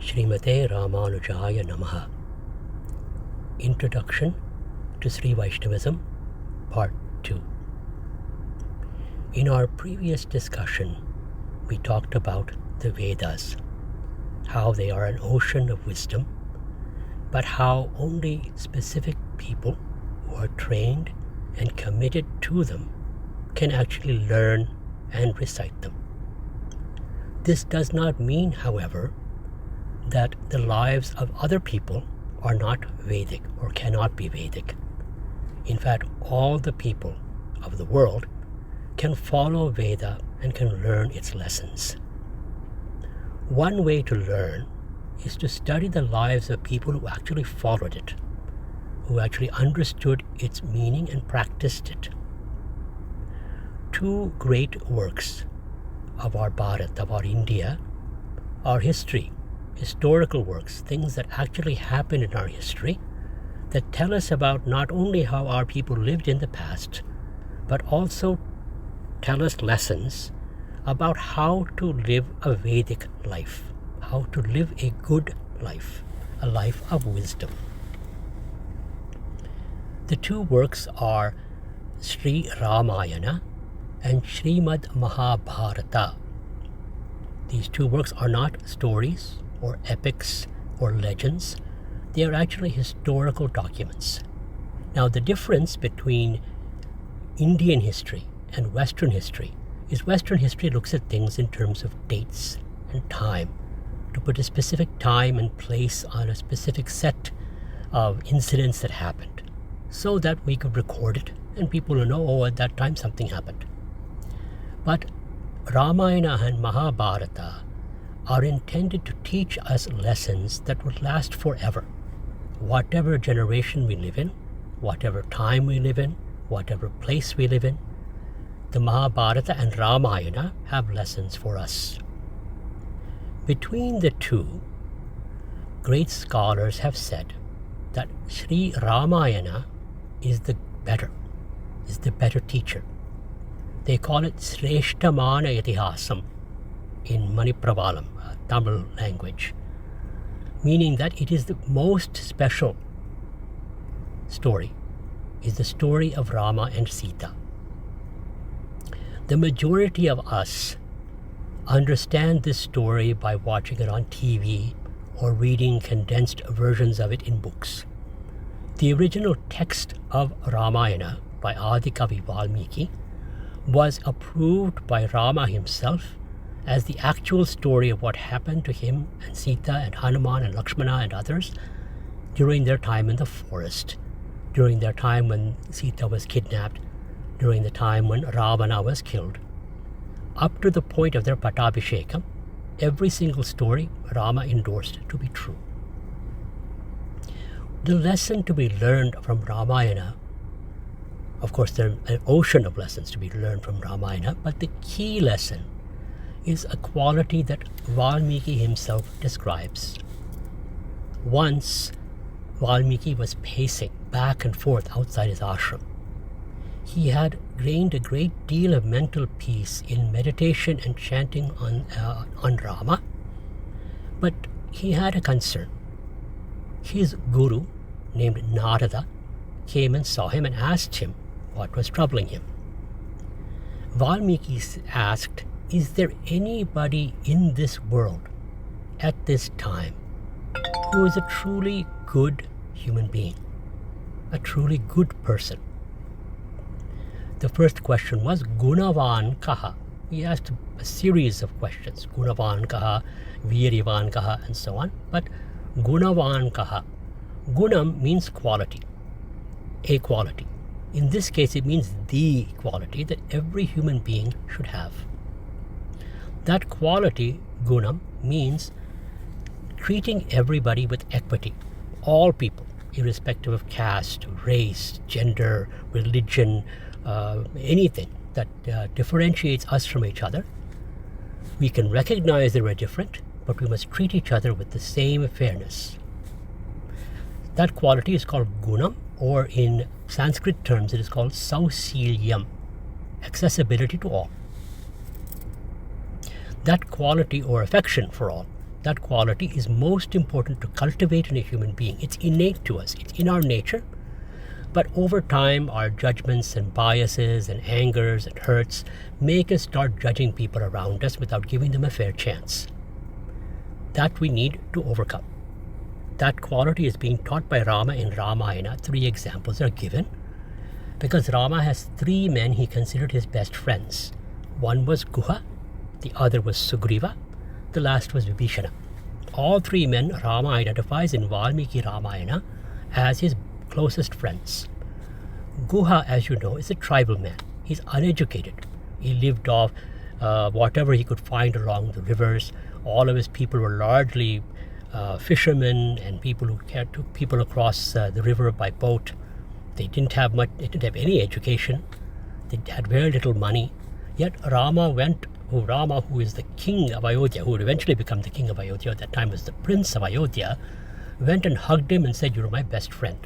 Srimate Ramanujaya Namaha. Introduction to Srivaishnavism, Part 2. In our previous discussion, we talked about the Vedas, how they are an ocean of wisdom, but how only specific people who are trained and committed to them can actually learn and recite them. This does not mean, however, that the lives of other people are not Vedic or cannot be Vedic. In fact, all the people of the world can follow Veda and can learn its lessons. One way to learn is to study the lives of people who actually followed it, who actually understood its meaning and practiced it. Two great works of our Bharat, of our India, are historical works, things that actually happened in our history that tell us about not only how our people lived in the past, but also tell us lessons about how to live a Vedic life, how to live a good life, a life of wisdom. The two works are Sri Ramayana and Srimad Mahabharata. These two works are not stories or epics or legends. They are actually historical documents. Now, the difference between Indian history and Western history is Western history looks at things in terms of dates and time, to put a specific time and place on a specific set of incidents that happened, so that we could record it and people will know, oh, at that time something happened. But Ramayana and Mahabharata are intended to teach us lessons that will last forever. Whatever generation we live in, whatever time we live in, whatever place we live in, the Mahabharata and Ramayana have lessons for us. Between the two, great scholars have said that Sri Ramayana is the better teacher. They call it Sreshtamana Itihasam in Manipravalam, Tamil language, meaning that it is the most special story, is the story of Rama and Sita. The majority of us understand this story by watching it on TV or reading condensed versions of it in books. The original text of Ramayana by Adi Kavi Valmiki was approved by Rama himself as the actual story of what happened to him and Sita and Hanuman and Lakshmana and others during their time in the forest, during their time when Sita was kidnapped, during the time when Ravana was killed. Up to the point of their Pattabhishekam, every single story Rama endorsed to be true. The lesson to be learned from Ramayana, of course there are an ocean of lessons to be learned from Ramayana, but the key lesson is a quality that Valmiki himself describes. Once, Valmiki was pacing back and forth outside his ashram. He had gained a great deal of mental peace in meditation and chanting on Rama, but he had a concern. His guru, named Narada, came and saw him and asked him what was troubling him. Valmiki asked, is there anybody in this world at this time who is a truly good human being, a truly good person? The first question was Gunavan Kaha. He asked a series of questions, Gunavan Kaha, Viryavan Kaha, and so on. But Gunavan Kaha, Gunam means quality, a quality. In this case, it means the quality that every human being should have. That quality, Gunam, means treating everybody with equity, all people, irrespective of caste, race, gender, religion, anything that differentiates us from each other. We can recognize that we're different, but we must treat each other with the same fairness. That quality is called gunam, or in Sanskrit terms it is called sausilyam, accessibility to all. That quality or affection for all That quality is most important to cultivate in a human being. It's innate to us. It's in our nature. But over time, our judgments and biases and angers and hurts make us start judging people around us without giving them a fair chance. That we need to overcome. That quality is being taught by Rama in Ramayana. 3 examples are given. Because Rama has 3 men he considered his best friends. One was Guha, the other was Sugriva, the last was Vibhishana. All 3 men Rama identifies in Valmiki Ramayana as his closest friends. Guha, as you know, is a tribal man. He's uneducated. He lived off whatever he could find along the rivers. All of his people were largely fishermen and people who took people across the river by boat. They didn't have much. They didn't have any education. They had very little money. Yet Rama, who is the king of Ayodhya, who would eventually become the king of Ayodhya, at that time was the prince of Ayodhya, went and hugged him and said, "You're my best friend."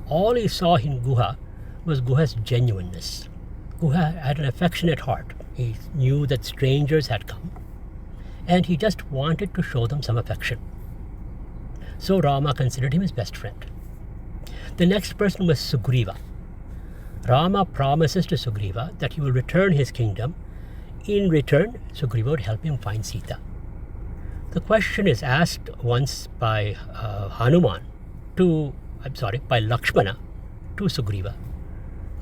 All he saw in Guha was Guha's genuineness. Guha had an affectionate heart. He knew that strangers had come, and he just wanted to show them some affection. So Rama considered him his best friend. The next person was Sugriva. Rama promises to Sugriva that he will return his kingdom. In return, Sugriva would help him find Sita. The question is asked once by by Lakshmana to Sugriva.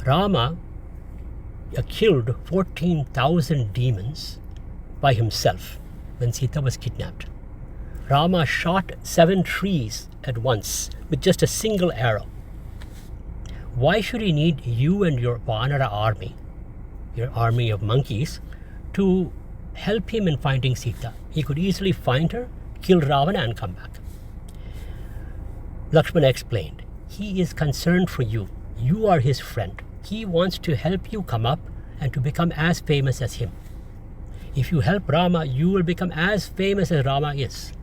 Rama killed 14,000 demons by himself when Sita was kidnapped. Rama shot 7 trees at once with just a single arrow. Why should he need you and your Vanara army, your army of monkeys, to help him in finding Sita? He could easily find her, kill Ravana and come back. Lakshmana explained, he is concerned for you. You are his friend. He wants to help you come up and to become as famous as him. If you help Rama, you will become as famous as Rama is.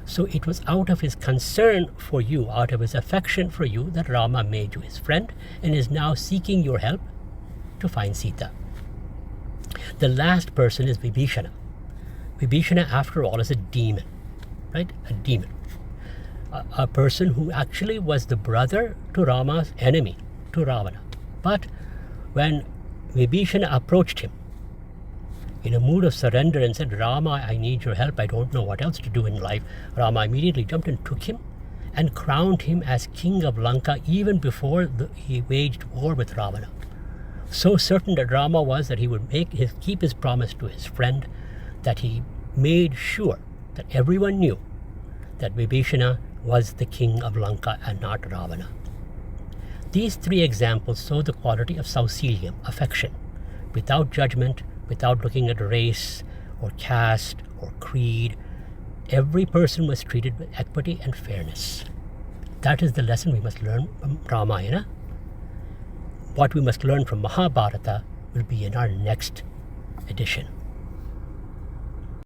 So it was out of his concern for you, out of his affection for you, that Rama made you his friend and is now seeking your help to find Sita. The last person is Vibhishana. Vibhishana, after all, is a demon, right? A demon. A person who actually was the brother to Rama's enemy, to Ravana. But when Vibhishana approached him in a mood of surrender and said, "Rama, I need your help. I don't know what else to do in life," Rama immediately jumped and took him and crowned him as king of Lanka even before he waged war with Ravana. So certain that Rama was that he would keep his promise to his friend, that he made sure that everyone knew that Vibhishana was the king of Lanka and not Ravana. These 3 examples show the quality of sausilium, affection, without judgment, without looking at race or caste or creed. Every person was treated with equity and fairness. That is the lesson we must learn from Ramayana. What we must learn from Mahabharata will be in our next edition.